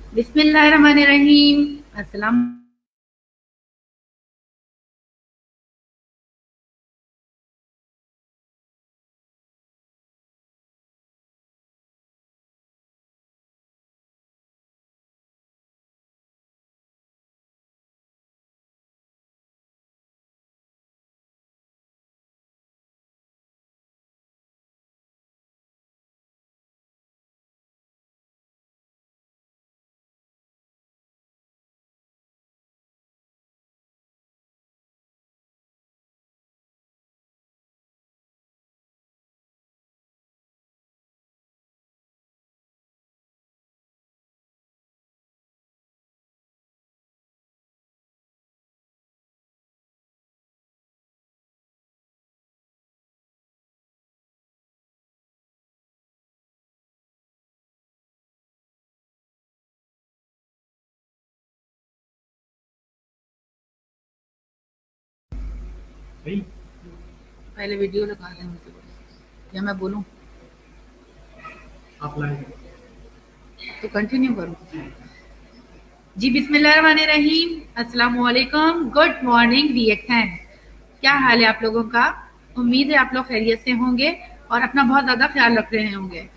बिस्मिल्लाहिर्रहमानिर्रहीम। अस्सलाम। पहले वीडियो लगा दें मुझे, या मैं बोलूं? आप लाइव तो कंटिन्यू करूं? जी, बिस्मिल्लाहिर्रहमानिर्रहीम। अस्सलाम वालेकुम, गुड मॉर्निंग वीएक्स। क्या हाल है आप लोगों का? उम्मीद है आप लोग खैरियत से होंगे और अपना बहुत ज़्यादा ख्याल रख रहे होंगे।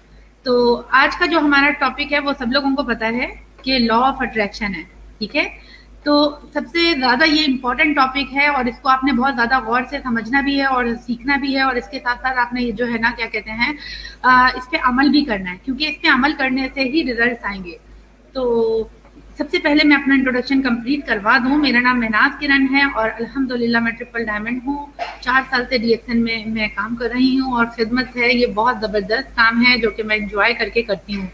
तो आज का जो हमारा टॉपिक है वो सब लोगों को पता है कि लॉ ऑफ अट्रैक्शन है, ठीक है? तो सबसे ज़्यादा ये इम्पोर्टेंट टॉपिक है और इसको आपने बहुत ज़्यादा गौर से समझना भी है और सीखना भी है, और इसके साथ साथ आपने ये जो है ना क्या कहते हैं, इस पे अमल भी करना है, क्योंकि इस पे अमल करने से ही रिजल्ट्स आएंगे। तो सबसे पहले मैं अपना इंट्रोडक्शन कंप्लीट करवा दूं। मेरा नाम महनाज किरण है और अल्हम्दुलिल्लाह मैं ट्रिपल डायमंड हूँ। 4 साल से डीएक्सन में मैं काम कर रही हूँ और खिदमत है, ये बहुत ज़बरदस्त काम है जो कि मैं इंजॉय करके करती हूँ।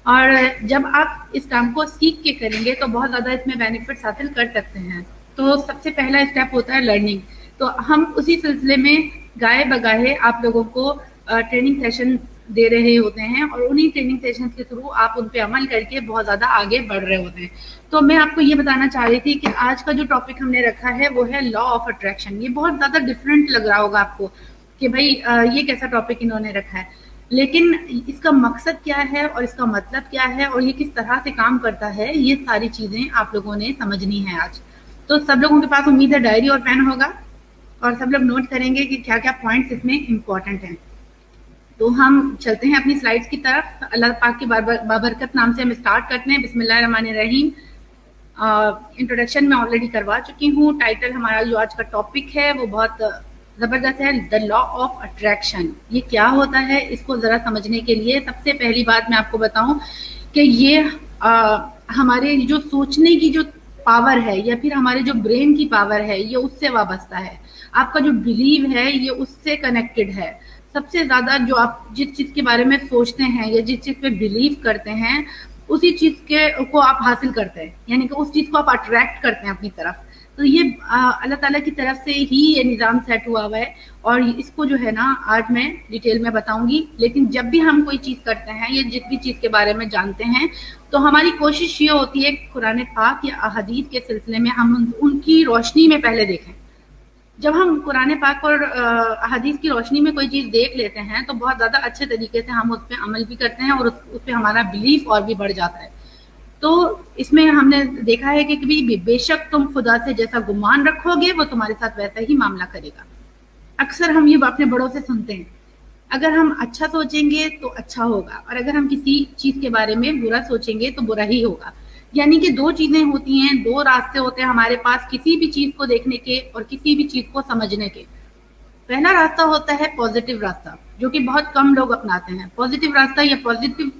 और जब आप इस काम को सीख के करेंगे तो बहुत ज़्यादा इसमें बेनिफिट्स हासिल कर सकते हैं। तो सबसे पहला स्टेप होता है लर्निंग। तो हम उसी सिलसिले में गाए बगाए आप लोगों को ट्रेनिंग सेशन दे रहे होते हैं और उन्हीं ट्रेनिंग सेशन के थ्रू आप उन पे अमल करके बहुत ज़्यादा आगे बढ़ रहे होते हैं। तो मैं आपको ये बताना चाह रही थी कि आज का जो टॉपिक हमने रखा है वो है लॉ ऑफ अट्रैक्शन। ये बहुत ज़्यादा डिफरेंट लग रहा होगा आपको कि भाई ये कैसा टॉपिक इन्होंने रखा है, लेकिन इसका मकसद क्या है और इसका मतलब क्या है और ये किस तरह से काम करता है, ये सारी चीज़ें आप लोगों ने समझनी है आज। तो सब लोगों के पास उम्मीद है डायरी और पेन होगा और सब लोग नोट करेंगे कि क्या क्या पॉइंट्स इसमें इम्पोर्टेंट हैं। तो हम चलते हैं अपनी स्लाइड्स की तरफ। अल्लाह पाक की बाबरकत नाम से हम स्टार्ट करते हैं। बिस्मिल्लाहिर्रहमानिर्रहीम। इंट्रोडक्शन मैं ऑलरेडी करवा चुकी हूँ। टाइटल हमारा जो आज का टॉपिक है वो बहुत ज़बरदस्त है, द लॉ ऑफ अट्रैक्शन। ये क्या होता है इसको ज़रा समझने के लिए सबसे पहली बात मैं आपको बताऊं कि ये हमारे जो सोचने की जो पावर है या फिर हमारे जो ब्रेन की पावर है ये उससे वाबस्ता है। आपका जो बिलीव है ये उससे कनेक्टेड है। सबसे ज़्यादा जो आप जिस चीज़ के बारे में सोचते हैं या जिस चीज़ पे बिलीव करते हैं उसी चीज़ के को आप हासिल करते हैं, यानी कि उस चीज़ को आप अट्रैक्ट करते हैं अपनी तरफ। तो ये अल्लाह ताला की तरफ से ही ये निज़ाम सेट हुआ हुआ है और इसको जो है ना आज मैं डिटेल में बताऊंगी। लेकिन जब भी हम कोई चीज़ करते हैं या जिस भी चीज़ के बारे में जानते हैं तो हमारी कोशिश ये होती है कुरान पाक या अहादीस के सिलसिले में हम उनकी रोशनी में पहले देखें। जब हम कुरान पाक और अहादीस की रोशनी में कोई चीज़ देख लेते हैं तो बहुत ज़्यादा अच्छे तरीके से हम उस पर अमल भी करते हैं और उस पर हमारा बिलीफ और भी बढ़ जाता है। तो इसमें हमने देखा है कि बेशक तुम खुदा से जैसा गुमान रखोगे वो तुम्हारे साथ वैसा ही मामला करेगा। अक्सर हम ये अपने बड़ों से सुनते हैं, अगर हम अच्छा सोचेंगे तो अच्छा होगा और अगर हम किसी चीज़ के बारे में बुरा सोचेंगे तो बुरा ही होगा। यानी कि दो चीज़ें होती हैं, दो रास्ते होते हैं हमारे पास किसी भी चीज़ को देखने के और किसी भी चीज़ को समझने के। पहला रास्ता होता है पॉजिटिव रास्ता, जो कि बहुत कम लोग अपनाते हैं। पॉजिटिव रास्ता या पॉजिटिव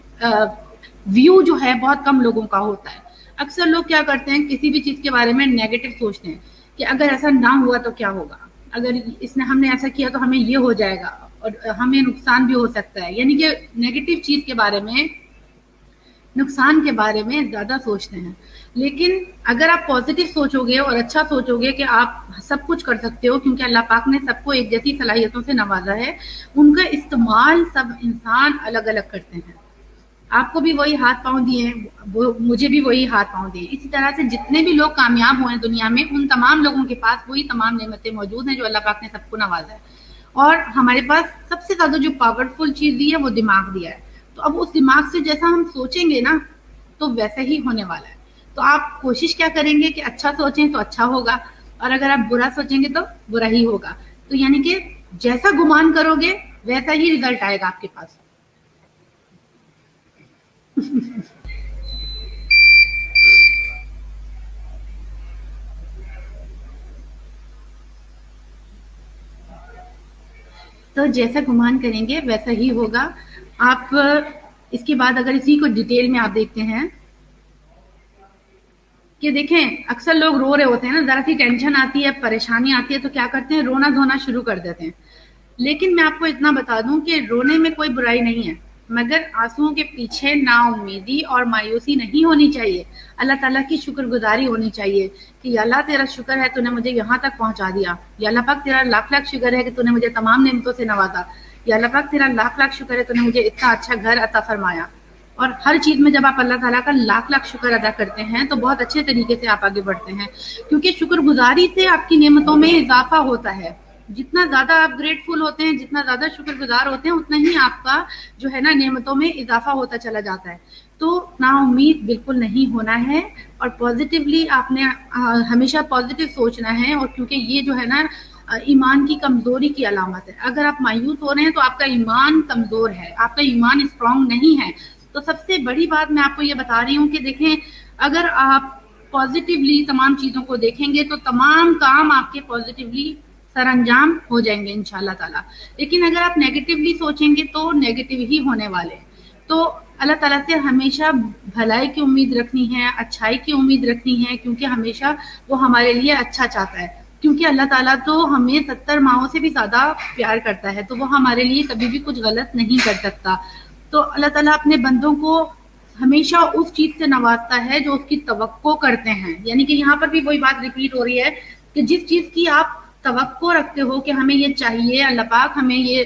व्यू जो है बहुत कम लोगों का होता है। अक्सर लोग क्या करते हैं, किसी भी चीज़ के बारे में नेगेटिव सोचते हैं कि अगर ऐसा ना हुआ तो क्या होगा, अगर इसने हमने ऐसा किया तो हमें ये हो जाएगा और हमें नुकसान भी हो सकता है। यानी कि नेगेटिव चीज़ के बारे में, नुकसान के बारे में ज़्यादा सोचते हैं। लेकिन अगर आप पॉजिटिव सोचोगे और अच्छा सोचोगे कि आप सब कुछ कर सकते हो, क्योंकि अल्लाह पाक ने सबको एक जैसी सलाहियतों से नवाजा है, उनका इस्तेमाल सब इंसान अलग अलग करते हैं। आपको भी वही हाथ पांव दिए हैं, वो मुझे भी वही हाथ पांव दिए। इसी तरह से जितने भी लोग कामयाब हुए हैं दुनिया में, उन तमाम लोगों के पास वही तमाम नेमतें मौजूद हैं जो अल्लाह पाक ने सबको नवाजा है। और हमारे पास सबसे ज्यादा जो पावरफुल चीज दी है वो दिमाग दिया है। तो अब उस दिमाग से जैसा हम सोचेंगे ना, तो वैसा ही होने वाला है। तो आप कोशिश क्या करेंगे कि अच्छा सोचें तो अच्छा होगा, और अगर आप बुरा सोचेंगे तो बुरा ही होगा। तो यानी कि जैसा गुमान करोगे वैसा ही रिजल्ट आएगा आपके पास। तो जैसा गुमान करेंगे वैसा ही होगा। आप इसके बाद अगर इसी को डिटेल में आप देखते हैं कि देखें, अक्सर लोग रो रहे होते हैं ना, जरा सी टेंशन आती है, परेशानी आती है, तो क्या करते हैं, रोना धोना शुरू कर देते हैं। लेकिन मैं आपको इतना बता दूं कि रोने में कोई बुराई नहीं है, मगर आंसुओं के पीछे नाउम्मीदी और मायूसी नहीं होनी चाहिए। अल्लाह ताला की शुक्रगुजारी होनी चाहिए कि या अल्लाह तेरा शुक्र है तूने मुझे यहाँ तक पहुंचा दिया, या अल्लाह पाक तेरा लाख लाख शुक्र है कि तूने मुझे तमाम नेमतों से नवाजा, या अल्लाह पाक तेरा लाख लाख शुक्र है तूने मुझे इतना अच्छा घर अता फरमाया। और हर चीज़ में जब आप अल्लाह ताला का लाख लाख शुक्र अदा करते हैं तो बहुत अच्छे तरीके से आप आगे बढ़ते हैं, क्योंकि शुक्रगुजारी से आपकी नेमतों में इजाफा होता है। जितना ज़्यादा आप ग्रेटफुल होते हैं, जितना ज़्यादा शुक्रगुजार होते हैं, उतना ही आपका जो है ना नेमतों में इजाफा होता चला जाता है। तो नाउम्मीद बिल्कुल नहीं होना है, और पॉजिटिवली आपने हमेशा पॉजिटिव सोचना है। और क्योंकि ये जो है ना ईमान की कमज़ोरी की अलामत है। अगर आप मायूस हो रहे हैं तो आपका ईमान कमज़ोर है, आपका ईमान स्ट्रांग नहीं है। तो सबसे बड़ी बात मैं आपको ये बता रही हूँ कि देखें, अगर आप पॉजिटिवली तमाम चीज़ों को देखेंगे तो तमाम काम आपके पॉजिटिवली सरअंजाम हो जाएंगे इंशाल्लाह ताला। लेकिन अगर आप नेगेटिवली सोचेंगे तो नेगेटिव ही होने वाले हैं। तो अल्लाह ताला से हमेशा भलाई की उम्मीद रखनी है, अच्छाई की उम्मीद रखनी है, क्योंकि हमेशा वो हमारे लिए अच्छा चाहता है। क्योंकि अल्लाह ताला तो हमें 70 माओं से भी ज़्यादा प्यार करता है, तो वो हमारे लिए कभी भी कुछ गलत नहीं कर सकता। तो अल्लाह ताला अपने बंदों को हमेशा उस चीज़ से नवाजता है जो उसकी तवक्को करते हैं। यानी कि यहाँ पर भी वही बात रिपीट हो रही है कि जिस चीज़ की आप तवक्को रखते हो कि हमें ये चाहिए, अल्लाह पाक हमें ये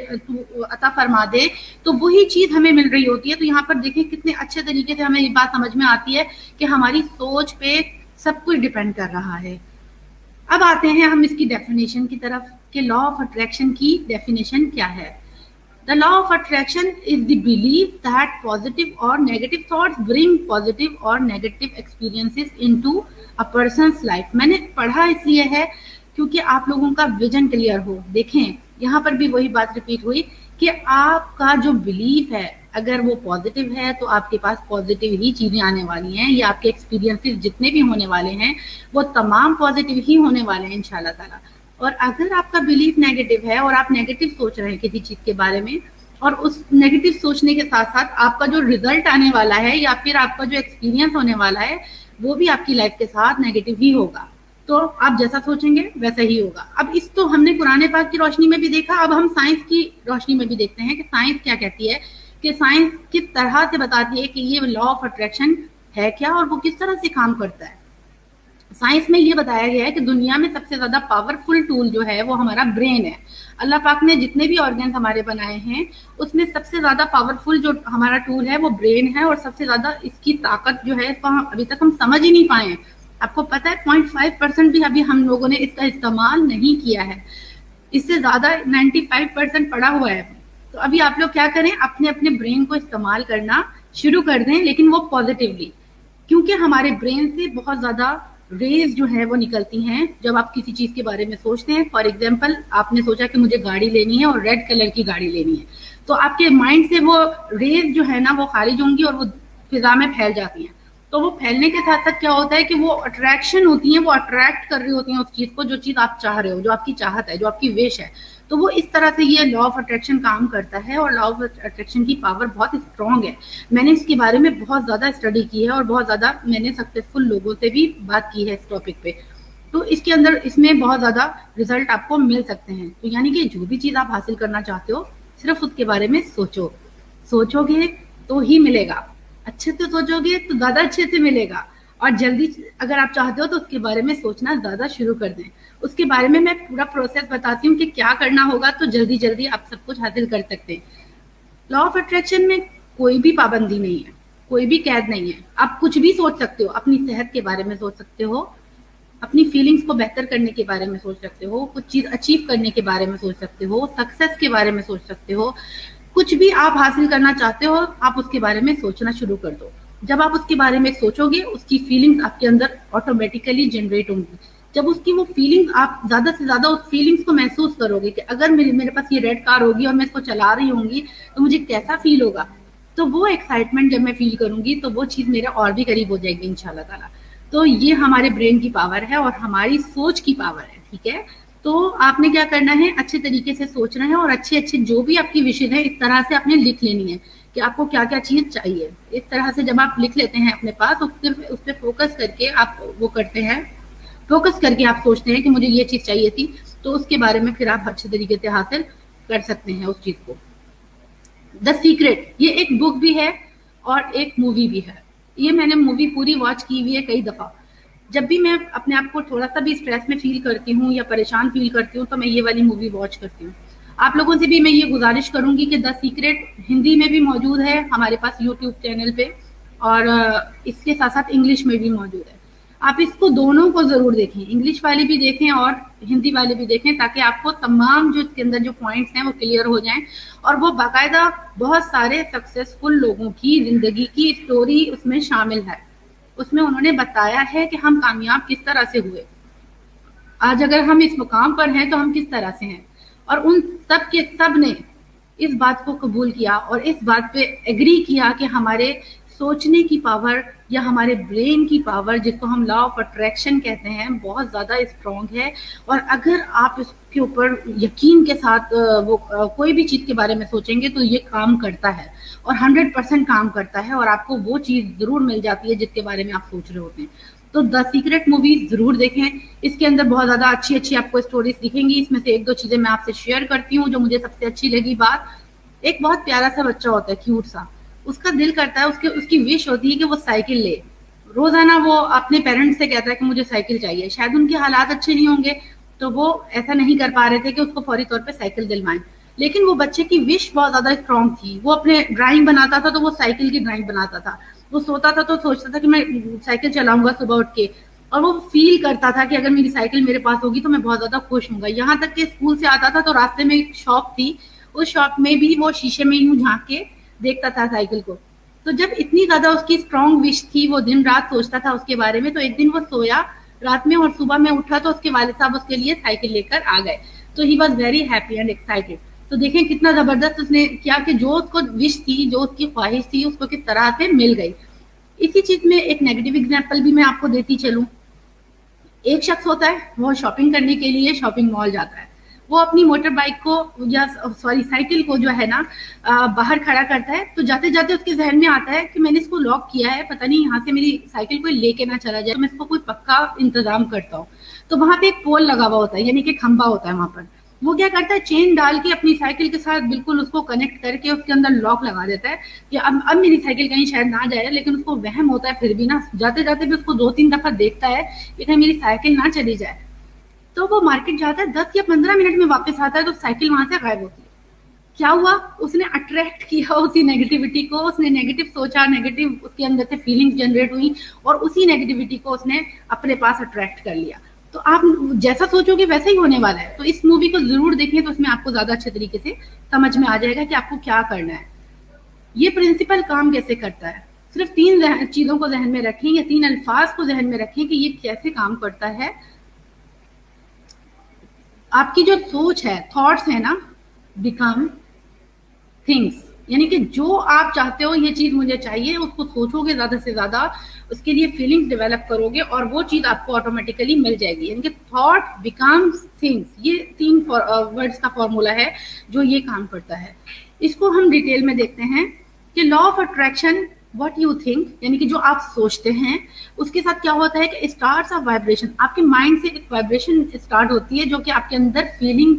अता फरमा दे, तो वही चीज़ हमें मिल रही होती है। तो यहाँ पर देखें कितने अच्छे तरीके से हमें ये बात समझ में आती है कि हमारी सोच पे सब कुछ डिपेंड कर रहा है। अब आते हैं हम इसकी डेफिनेशन की तरफ कि लॉ ऑफ अट्रैक्शन की डेफिनेशन क्या है। The law of attraction is the belief that positive or negative thoughts bring positive or negative experiences into a person's life। मैंने पढ़ा इसलिए है क्योंकि आप लोगों का विजन क्लियर हो। देखें, यहाँ पर भी वही बात रिपीट हुई कि आपका जो बिलीफ है अगर वो पॉजिटिव है तो आपके पास पॉजिटिव ही चीज़ें आने वाली हैं, या आपके एक्सपीरियंसेस जितने भी होने वाले हैं वो तमाम पॉजिटिव ही होने वाले हैं इंशाल्लाह ताला। और अगर आपका बिलीफ नेगेटिव है और आप नेगेटिव सोच रहे हैं किसी चीज़ के बारे में, और उस नेगेटिव सोचने के साथ साथ आपका जो रिजल्ट आने वाला है या फिर आपका जो एक्सपीरियंस होने वाला है वो भी आपकी लाइफ के साथ नेगेटिव ही होगा। तो आप जैसा सोचेंगे वैसा ही होगा। अब इस तो हमने कुरान पाक की रोशनी में भी देखा, अब हम साइंस की रोशनी में भी देखते हैं कि साइंस क्या कहती है, कि साइंस किस तरह से बताती है कि ये लॉ ऑफ अट्रैक्शन है क्या और वो किस तरह से काम करता है। साइंस में ये बताया गया है कि दुनिया में सबसे ज्यादा पावरफुल टूल जो है वो हमारा ब्रेन है। अल्लाह पाक ने जितने भी ऑर्गन हमारे बनाए हैं उसमें सबसे ज्यादा पावरफुल जो हमारा टूल है वो ब्रेन है, और सबसे ज्यादा इसकी ताकत जो है इसको अभी तक हम समझ ही नहीं पाए हैं। आपको पता है 0.5% भी अभी हम लोगों ने इसका इस्तेमाल नहीं किया है, इससे ज्यादा 95% पड़ा हुआ है। तो अभी आप लोग क्या करें, अपने अपने ब्रेन को इस्तेमाल करना शुरू कर दें, लेकिन वो पॉजिटिवली, क्योंकि हमारे ब्रेन से बहुत ज्यादा रेज जो है वो निकलती हैं जब आप किसी चीज के बारे में सोचते हैं। फॉर एग्जाम्पल, आपने सोचा कि मुझे गाड़ी लेनी है और रेड कलर की गाड़ी लेनी है, तो आपके माइंड से वो रेज जो है ना वो खारिज होंगी और वो फिजा में फैल जाती हैं। तो वो फैलने के साथ साथ क्या होता है कि वो अट्रैक्शन होती है, वो अट्रैक्ट कर रही होती हैं उस चीज को, जो चीज आप चाह रहे हो, जो आपकी चाहत है, जो आपकी विश है। तो वो इस तरह से ये लॉ ऑफ अट्रैक्शन काम करता है, और लॉ ऑफ अट्रैक्शन की पावर बहुत स्ट्रॉन्ग है। मैंने इसके बारे में बहुत ज़्यादा स्टडी की है और बहुत ज़्यादा मैंने सक्सेसफुल लोगों से भी बात की है इस टॉपिक पे। तो इसके अंदर इसमें बहुत ज़्यादा रिजल्ट आपको मिल सकते हैं। तो यानी कि जो भी चीज़ आप हासिल करना चाहते हो सिर्फ उसके बारे में सोचो, सोचोगे तो ही मिलेगा, अच्छे से सोचोगे तो ज़्यादा अच्छे से मिलेगा। और जल्दी अगर आप चाहते हो तो उसके बारे में सोचना ज़्यादा शुरू कर दें। उसके बारे में मैं पूरा प्रोसेस बताती हूँ कि क्या करना होगा, तो जल्दी जल्दी आप सब कुछ हासिल कर सकते हैं। लॉ ऑफ अट्रैक्शन में कोई भी पाबंदी नहीं है, कोई भी कैद नहीं है। आप कुछ भी सोच सकते हो, अपनी सेहत के बारे में सोच सकते हो, अपनी फीलिंग्स को बेहतर करने के बारे में सोच सकते हो, कुछ चीज़ अचीव करने के बारे में सोच सकते हो, सक्सेस के बारे में सोच सकते हो। कुछ भी आप हासिल करना चाहते हो आप उसके बारे में सोचना शुरू कर दो। जब आप उसके बारे में सोचोगे उसकी फीलिंग्स आपके अंदर ऑटोमेटिकली जनरेट होंगी। जब उसकी वो फीलिंग आप ज्यादा से ज्यादा उस फीलिंग्स को महसूस करोगे कि अगर मेरे पास ये रेड कार होगी और मैं इसको चला रही होंगी तो मुझे कैसा फील होगा, तो वो एक्साइटमेंट जब मैं फील करूंगी तो वो चीज मेरे और भी करीब हो जाएगी इंशाल्लाह ताला। तो ये हमारे ब्रेन की पावर है और हमारी सोच की पावर है, ठीक है। तो आपने क्या करना है, अच्छे तरीके से सोचना है और अच्छे अच्छे जो भी आपकी विशेष है इस तरह से आपने लिख लेनी है कि आपको क्या क्या चीज चाहिए। इस तरह से जब आप लिख लेते हैं अपने पास, उस पर फोकस करके आप वो करते हैं, फोकस करके आप सोचते हैं कि मुझे ये चीज चाहिए थी, तो उसके बारे में फिर आप अच्छे तरीके से हासिल कर सकते हैं उस चीज को। द सीक्रेट ये एक बुक भी है और एक मूवी भी है। ये मैंने मूवी पूरी वॉच की हुई है कई दफा। जब भी मैं अपने आप को थोड़ा सा भी स्ट्रेस में फील करती हूँ या परेशान फील करती हूँ तो मैं ये वाली मूवी वॉच करती हूँ। आप लोगों से भी मैं ये गुजारिश करूंगी कि द सीक्रेट हिंदी में भी मौजूद है हमारे पास यूट्यूब चैनल पे, और इसके साथ साथ इंग्लिश में भी मौजूद है। आप इसको दोनों को जरूर देखें, इंग्लिश वाले भी देखें और हिंदी वाले भी देखें, ताकि आपको तमाम जो इसके अंदर जो पॉइंट्स हैं वो क्लियर हो जाएं। और वो बाकायदा बहुत सारे सक्सेसफुल लोगों की जिंदगी की स्टोरी उसमें शामिल है। उसमें उन्होंने बताया है कि हम कामयाब किस तरह से हुए, आज अगर हम इस मुकाम पर हैं तो हम किस तरह से हैं। और उन सब के सब ने इस बात को कबूल किया और इस बात पे एग्री किया कि हमारे सोचने की पावर या हमारे ब्रेन की पावर, जिसको हम लॉ ऑफ अट्रैक्शन कहते हैं, बहुत ज़्यादा स्ट्रॉन्ग है। और अगर आप इसके ऊपर यकीन के साथ वो कोई भी चीज़ के बारे में सोचेंगे तो ये काम करता है और 100% काम करता है और आपको वो चीज़ ज़रूर मिल जाती है जिसके बारे में आप सोच रहे होते हैं। तो द सीक्रेट मूवी ज़रूर देखें, इसके अंदर बहुत ज़्यादा अच्छी अच्छी आपको स्टोरीज दिखेंगी। इसमें से एक दो चीज़ें मैं आपसे शेयर करती हूँ जो मुझे सबसे अच्छी लगी बात। एक बहुत प्यारा सा बच्चा होता है, क्यूट सा, उसका दिल करता है, उसकी विश होती है कि वो साइकिल ले। रोजाना वो अपने पेरेंट्स से कहता है कि मुझे साइकिल चाहिए। शायद उनके हालात अच्छे नहीं होंगे तो वो ऐसा नहीं कर पा रहे थे कि उसको फौरी तौर पे साइकिल दिलवाएं, लेकिन वो बच्चे की विश बहुत ज्यादा स्ट्रांग थी। वो अपने ड्राइंग बनाता था तो वो साइकिल की ड्राइंग बनाता था, वो सोता था तो सोचता था कि मैं साइकिल चलाऊंगा सुबह उठ के, और वो फील करता था कि अगर मेरी साइकिल मेरे पास होगी तो मैं बहुत ज्यादा खुश हूँ। यहाँ तक कि स्कूल से आता था तो रास्ते में एक शॉप थी, उस शॉप में भी वो शीशे में यूं झांक के देखता था साइकिल को। तो जब इतनी ज्यादा उसकी स्ट्रांग विश थी, वो दिन रात सोचता था उसके बारे में, तो एक दिन वो सोया रात में और सुबह में उठा तो उसके वालिद साहब उसके लिए साइकिल लेकर आ गए। तो he was very happy and excited. तो देखें कितना जबरदस्त उसने किया कि जो उसको विश थी, जो उसकी ख्वाहिश थी, उसको किस तरह से मिल गई। इसी चीज में एक नेगेटिव एग्जाम्पल भी मैं आपको देती चलूं। एक शख्स होता है, वो शॉपिंग करने के लिए शॉपिंग मॉल जाता है। वो अपनी मोटर बाइक को या सॉरी साइकिल को जो है ना बाहर खड़ा करता है। तो जाते जाते उसके जहन में आता है कि मैंने इसको लॉक किया है, पता नहीं यहाँ से मेरी साइकिल कोई लेके ना चला जाए, तो मैं इसको कोई पक्का इंतजाम करता हूँ। तो वहां पे एक पोल लगा हुआ होता है, यानी कि खंबा होता है वहां पर। वो क्या करता है, चेन डाल के अपनी साइकिल के साथ बिल्कुल उसको कनेक्ट करके उसके अंदर लॉक लगा देता है कि अब मेरी साइकिल कहीं शायद ना जाए। लेकिन उसको वहम होता है फिर भी ना, जाते जाते भी उसको 2-3 दफा देखता है कि कहीं मेरी साइकिल ना चली जाए। तो वो मार्केट जाता है, 10 या 15 मिनट में वापस आता है तो साइकिल वहां से गायब होती है। क्या हुआ, उसने अट्रैक्ट किया उसी नेगेटिविटी को, उसने नेगेटिव सोचा, नेगेटिव उसके अंदर से फीलिंग्स जनरेट हुई और उसी नेगेटिविटी को उसने अपने पास अट्रैक्ट कर लिया। तो आप जैसा सोचोगे वैसा ही होने वाला है। तो इस मूवी को जरूर देखें, तो उसमें आपको ज्यादा अच्छे तरीके से समझ में आ जाएगा कि आपको क्या करना है, ये प्रिंसिपल काम कैसे करता है। सिर्फ 3 चीजों को जहन में रखें या 3 अल्फाज को जहन में रखें कि ये कैसे काम करता है। आपकी जो सोच है, थॉट्स है ना, बिकम थिंग्स, यानी कि जो आप चाहते हो ये चीज मुझे चाहिए, उसको सोचोगे ज्यादा से ज्यादा, उसके लिए फीलिंग्स डेवलप करोगे और वो चीज आपको ऑटोमेटिकली मिल जाएगी। यानी कि थॉट बिकम्स थिंग्स, ये 3 वर्ड्स का फॉर्मूला है जो ये काम करता है। इसको हम डिटेल में देखते हैं कि law of attraction, what you think, यानी कि जो आप सोचते हैं उसके साथ क्या होता है कि स्टार्ट्स ऑफ वाइब्रेशन, आपके माइंड से एक वाइब्रेशन स्टार्ट होती है जो कि आपके अंदर फीलिंग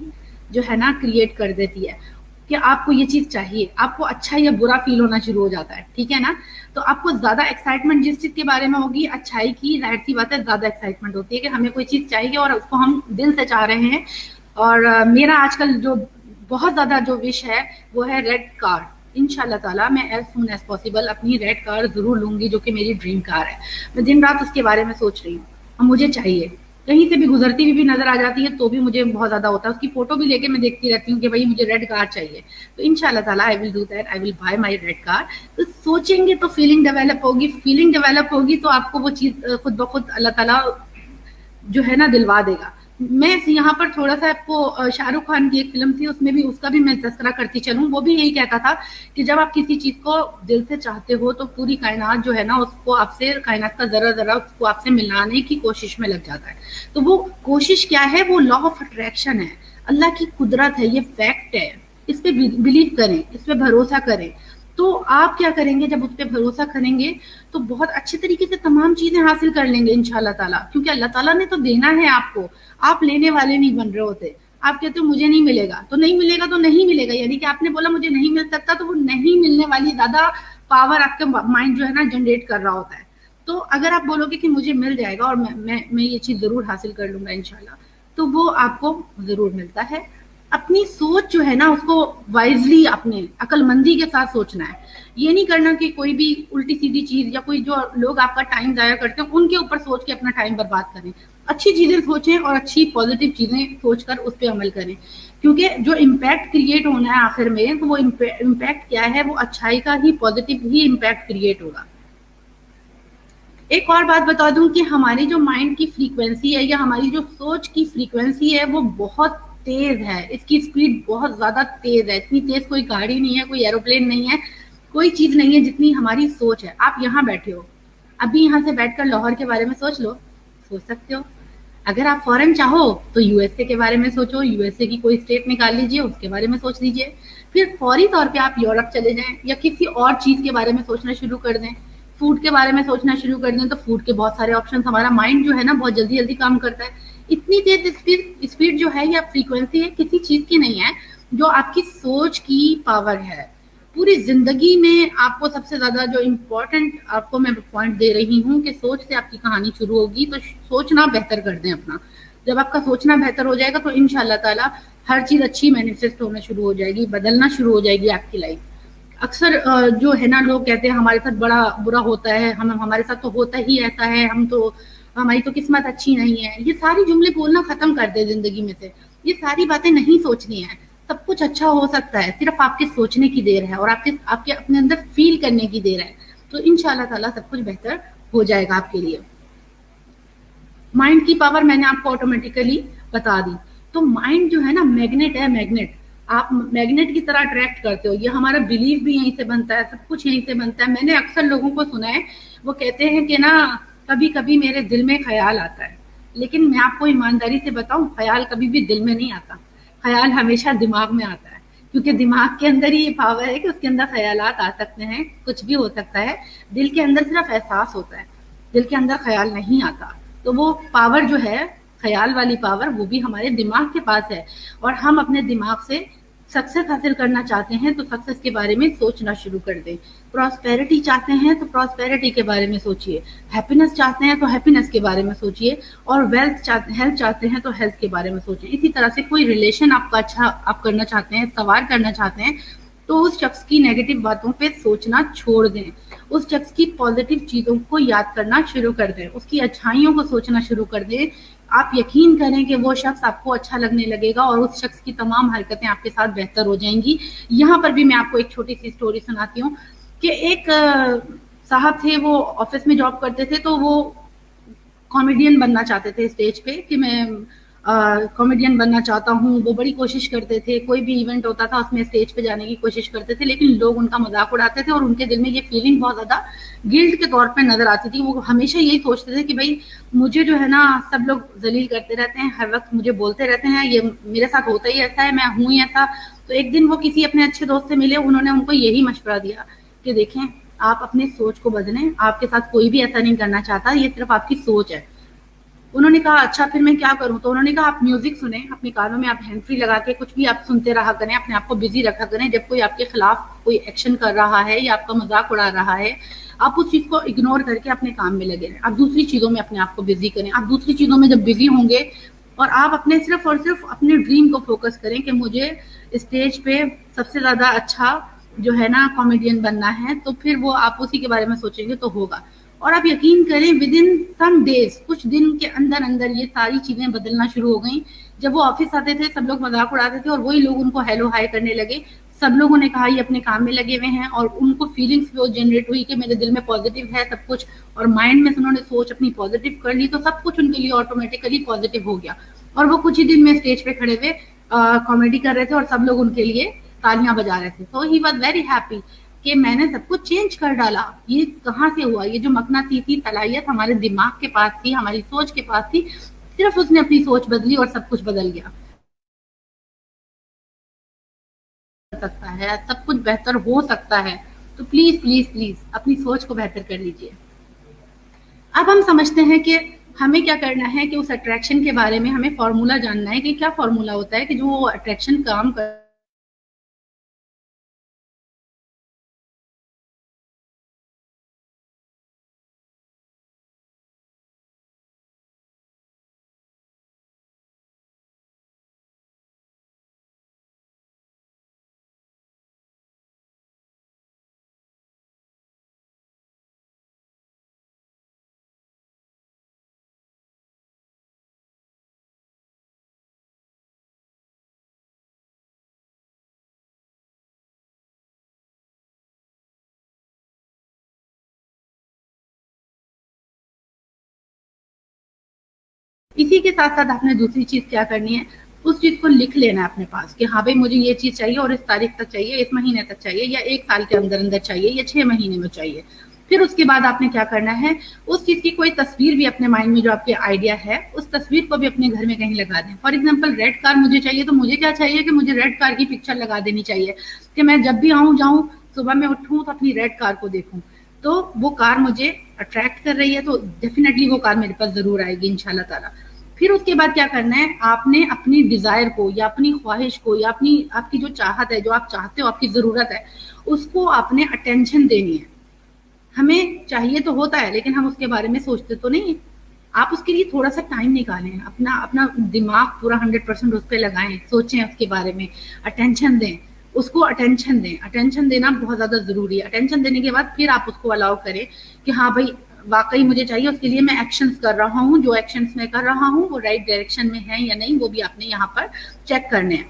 जो है ना क्रिएट कर देती है कि आपको ये चीज चाहिए। आपको अच्छा या बुरा फील होना शुरू हो जाता है, ठीक है ना। तो आपको ज्यादा एक्साइटमेंट जिस चीज के बारे में होगी, अच्छाई की, जाहिर सी बात है ज्यादा एक्साइटमेंट होती है कि हमें कोई चीज चाहिए और उसको हम दिल से चाह रहे हैं। और मेरा आजकल जो बहुत ज्यादा जो विश है वो है रेड कार। इंशाल्लाह ताला मैं एज सून एज पॉसिबल अपनी रेड कार जरूर लूंगी, जो कि मेरी ड्रीम कार है। मैं दिन रात उसके बारे में सोच रही हूँ और मुझे चाहिए। कहीं से भी गुजरती हुई भी नजर आ जाती है तो भी मुझे बहुत ज्यादा होता है, उसकी फोटो भी लेके मैं देखती रहती हूँ कि भाई मुझे रेड कार चाहिए। तो इंशाल्लाह ताला I will do that, I will buy my red car. तो सोचेंगे तो फीलिंग डेवलप होगी, फीलिंग डेवलप होगी तो आपको वो चीज खुद ब खुद अल्लाह ताला जो है ना दिलवा देगा। मैं यहाँ पर थोड़ा सा आपको शाहरुख खान की एक फिल्म थी, उसमें भी उसका भी मैं तस्करा करती चलूं, वो भी यही कहता था कि जब आप किसी चीज को दिल से चाहते हो तो पूरी कायनात जो है ना उसको आपसे, कायनात का जरा जरा उसको आपसे मिलाने की कोशिश में लग जाता है। तो वो कोशिश क्या है, वो लॉ ऑफ अट्रैक्शन है, अल्लाह की कुदरत है, ये फैक्ट है। इस पे बिलीव करें, इस पे भरोसा करें। तो आप क्या करेंगे, जब उस पर भरोसा करेंगे तो बहुत अच्छे तरीके से तमाम चीजें हासिल कर लेंगे इंशाल्लाह ताला, क्योंकि अल्लाह ताला ने तो देना है आपको, आप लेने वाले नहीं बन रहे होते। आप कहते हो मुझे नहीं मिलेगा, तो नहीं मिलेगा तो नहीं मिलेगा, यानी कि आपने बोला मुझे नहीं मिल सकता, तो वो नहीं मिलने वाली ज्यादा पावर आपके माइंड जो है ना जनरेट कर रहा होता है। तो अगर आप बोलोगे कि मुझे मिल जाएगा और मैं ये चीज जरूर हासिल कर लूंगा इंशाल्लाह, तो वो आपको जरूर मिलता है। अपनी सोच जो है ना उसको वाइजली, अपने अकलमंदी के साथ सोचना है। ये नहीं करना कि कोई भी उल्टी सीधी चीज या कोई जो लोग आपका टाइम जाया करते हैं उनके ऊपर सोच के अपना टाइम बर्बाद करें। अच्छी चीजें सोचें और अच्छी पॉजिटिव चीजें सोचकर उस पर अमल करें, क्योंकि जो इम्पैक्ट क्रिएट होना है आखिर में, तो वो इम्पैक्ट क्या है, वो अच्छाई का ही, पॉजिटिव ही इम्पैक्ट क्रिएट होगा। एक और बात बता दूं कि हमारी जो माइंड की फ्रीक्वेंसी है या हमारी जो सोच की फ्रीक्वेंसी है वो बहुत तेज है, इसकी स्पीड बहुत ज्यादा तेज है। इतनी तेज कोई गाड़ी नहीं है, कोई एरोप्लेन नहीं है, कोई चीज नहीं है जितनी हमारी सोच है। आप यहाँ बैठे हो, अभी यहाँ से बैठकर लाहौर के बारे में सोच लो, सोच सकते हो। अगर आप फॉरेन चाहो तो यूएसए के बारे में सोचो, यूएसए की कोई स्टेट निकाल लीजिए, उसके बारे में सोच लीजिए। फिर फौरी तौर पे आप यूरोप चले जाएं या किसी और चीज के बारे में सोचना शुरू कर दें, फूड के बारे में सोचना शुरू कर दें, तो फूड के बहुत सारे ऑप्शन, हमारा माइंड जो है ना बहुत जल्दी जल्दी काम करता है। इतनी तेज स्पीड जो है या फ्रीक्वेंसी है किसी चीज की नहीं है, जो आपकी सोच की पावर है। पूरी जिंदगी में आपको सबसे ज्यादा जो इम्पोर्टेंट आपको मैं पॉइंट दे रही हूँ कि सोच से आपकी कहानी शुरू होगी, तो सोचना बेहतर कर दें अपना। जब आपका सोचना बेहतर हो जाएगा तो इंशाल्लाह ताला हर चीज अच्छी मैनिफेस्ट होना शुरू हो जाएगी, बदलना शुरू हो जाएगी आपकी लाइफ। अक्सर जो है ना लोग कहते हैं हमारे साथ बड़ा बुरा होता है, हमारे साथ तो होता ही ऐसा है, हम तो, हमारी तो किस्मत अच्छी नहीं है। ये सारी जुमले बोलना खत्म कर दे जिंदगी में से, ये सारी बातें नहीं सोचनी है। सब कुछ अच्छा हो सकता है, सिर्फ आपके सोचने की देर है और आपके आपके अपने अंदर फील करने की देर है। तो इंशाल्लाह ताला सब कुछ बेहतर हो जाएगा आपके लिए। माइंड की पावर मैंने आपको ऑटोमेटिकली बता दी। तो माइंड जो है ना मैग्नेट है, मैग्नेट। आप मैग्नेट की तरह अट्रैक्ट करते हो, ये हमारा बिलीफ भी यहीं से बनता है, सब कुछ यहीं से बनता है। मैंने अक्सर लोगों को सुना है, वो कहते हैं कि ना कभी कभी मेरे दिल में ख्याल आता है, लेकिन मैं आपको ईमानदारी से बताऊं, ख्याल कभी भी दिल में नहीं आता, ख्याल हमेशा दिमाग में आता है, क्योंकि दिमाग के अंदर ही ये पावर है कि उसके अंदर ख्यालात आ सकते हैं, कुछ भी हो सकता है। दिल के अंदर सिर्फ एहसास होता है, दिल के अंदर ख्याल नहीं आता। तो वो पावर जो है, ख्याल वाली पावर, वो भी हमारे दिमाग के पास है। और हम अपने दिमाग से सक्सेस हासिल करना चाहते हैं तो सक्सेस के बारे में सोचना शुरू कर दें। प्रॉस्पेरिटी चाहते हैं तो प्रॉस्पेरिटी के बारे में सोचिए, हैप्पीनेस चाहते हैं तो हैप्पीनेस के बारे में सोचिए, और हेल्थ चाहते हैं तो हेल्थ के बारे में सोचिए। इसी तरह से कोई रिलेशन आपका अच्छा आप करना चाहते हैं, सवार करना चाहते हैं, तो उस शख्स की नेगेटिव बातों पे सोचना छोड़ दें, उस शख्स की पॉजिटिव चीजों को याद करना शुरू कर दें, उसकी अच्छाइयों को सोचना शुरू कर दें। आप यकीन करें कि वो शख्स आपको अच्छा लगने लगेगा और उस शख्स की तमाम हरकतें आपके साथ बेहतर हो जाएंगी। यहाँ पर भी मैं आपको एक छोटी सी स्टोरी सुनाती हूँ कि एक साहब थे, वो ऑफिस में जॉब करते थे, तो वो कॉमेडियन बनना चाहते थे स्टेज पे, कि मैं कॉमेडियन बनना चाहता हूँ। वो बड़ी कोशिश करते थे, कोई भी इवेंट होता था उसमें स्टेज पे जाने की कोशिश करते थे, लेकिन लोग उनका मजाक उड़ाते थे और उनके दिल में ये फीलिंग बहुत ज्यादा गिल्ट के तौर पे नजर आती थी। वो हमेशा यही सोचते थे कि भाई मुझे जो है ना सब लोग जलील करते रहते हैं, हर वक्त मुझे बोलते रहते हैं, ये मेरे साथ होता ही ऐसा है, मैं हूँ ही ऐसा। तो एक दिन वो किसी अपने अच्छे दोस्त से मिले, उन्होंने उनको यही मशवरा दिया कि देखें, आप अपने सोच को बदलें, आपके साथ कोई भी ऐसा नहीं करना चाहता, ये सिर्फ आपकी सोच है। उन्होंने कहा अच्छा फिर मैं क्या करूं? तो उन्होंने कहा आप म्यूजिक सुने, अपने कानों में आप हैंड फ्री लगा के कुछ भी आप सुनते रहा करें, अपने आप को बिजी रखा करें। जब कोई आपके खिलाफ कोई एक्शन कर रहा है या आपका मजाक उड़ा रहा है, आप उस चीज को इग्नोर करके अपने काम में लगे रहें, आप दूसरी चीजों में अपने आप को बिजी करें। आप दूसरी चीजों में जब बिजी होंगे और आप अपने सिर्फ और सिर्फ अपने ड्रीम को फोकस करें कि मुझे स्टेज पे सबसे ज्यादा अच्छा जो है ना कॉमेडियन बनना है, तो फिर वो आप उसी के बारे में सोचेंगे तो होगा। اور آپ یقین کریں ود ان سم ڈیز, کچھ دن کے اندر اندر یہ ساری چیزیں بدلنا شروع ہو گئیں. جب وہ آفس آتے تھے سب لوگ مذاق اڑاتے تھے اور وہی لوگ ان کو ہیلو ہائی کرنے لگے. سب لوگوں نے کہا یہ اپنے کام میں لگے ہوئے ہیں, اور ان کو فیلنگس بھی جنریٹ ہوئی کہ میرے دل میں پازیٹیو ہے سب کچھ, اور مائنڈ میں انہوں نے سوچ اپنی پازیٹیو کر لی, تو سب کچھ ان کے لیے آٹومیٹیکلی پازیٹیو ہو گیا. اور وہ کچھ ہی دن میں اسٹیج پہ کھڑے ہوئے کامیڈی کر رہے تھے اور سب لوگ ان کے لیے تالیاں بجا رہے تھے. سو ہی واز ویری ہیپی کہ میں نے سب کچھ چینج کر ڈالا. یہ کہاں سے ہوا؟ یہ جو مقناطیسی صلاحیت ہمارے دماغ کے پاس تھی, ہماری سوچ کے پاس تھی, صرف اس نے اپنی سوچ بدلی اور سب کچھ بدل گیا. سکتا ہے, سب کچھ بہتر ہو سکتا ہے. تو پلیز پلیز پلیز اپنی سوچ کو بہتر کر لیجیے. اب ہم سمجھتے ہیں کہ ہمیں کیا کرنا ہے, کہ اس اٹریکشن کے بارے میں ہمیں فارمولا جاننا ہے کہ کیا فارمولا ہوتا ہے کہ جو وہ اٹریکشن کام کر. اسی کے ساتھ ساتھ آپ نے دوسری چیز کیا کرنی ہے, اس چیز کو لکھ لینا ہے اپنے پاس کہ ہاں بھائی مجھے یہ چیز چاہیے اور اس تاریخ تک چاہیے, اس مہینے تک چاہیے, یا 1 سال کے اندر اندر چاہیے, یا 6 مہینے میں چاہیے. پھر اس کے بعد آپ نے کیا کرنا ہے, اس چیز کی کوئی تصویر بھی اپنے مائنڈ میں جو آپ کے آئیڈیا ہے اس تصویر کو بھی اپنے گھر میں کہیں لگا دیں. فار ایگزامپل ریڈ کار مجھے چاہیے, تو مجھے کیا چاہیے کہ مجھے ریڈ کار کی پکچر لگا دینی چاہیے کہ میں جب بھی آؤں جاؤں صبح میں اٹھوں تو اپنی ریڈ کار کو دیکھوں, تو وہ کار مجھے اٹریکٹ کر رہی ہے, تو ڈیفینیٹلی وہ کار میرے پاس ضرور آئے گی انشاءاللہ تعالیٰ. پھر اس کے بعد کیا کرنا ہے, آپ نے اپنی ڈیزائر کو یا اپنی خواہش کو یا آپ کی جو چاہت ہے, جو آپ چاہتے ہو, آپ کی ضرورت ہے, اس کو آپ نے اٹینشن دینی ہے. ہمیں چاہیے تو ہوتا ہے لیکن ہم اس کے بارے میں سوچتے تو نہیں. آپ اس کے لیے تھوڑا سا ٹائم نکالیں, اپنا دماغ پورا 100% اس پہ لگائیں, سوچیں اس کے بارے میں, اٹینشن دیں, اس کو اٹینشن دیں. اٹینشن دینا بہت زیادہ ضروری ہے. اٹینشن دینے کے بعد پھر آپ اس کو الاؤ کریں کہ ہاں بھائی واقعی مجھے چاہیے, اس کے لیے میں ایکشنز کر رہا ہوں, جو ایکشنز میں کر رہا ہوں وہ رائٹ ڈائریکشن میں ہیں یا نہیں, وہ بھی آپ نے یہاں پر چیک کرنے ہیں.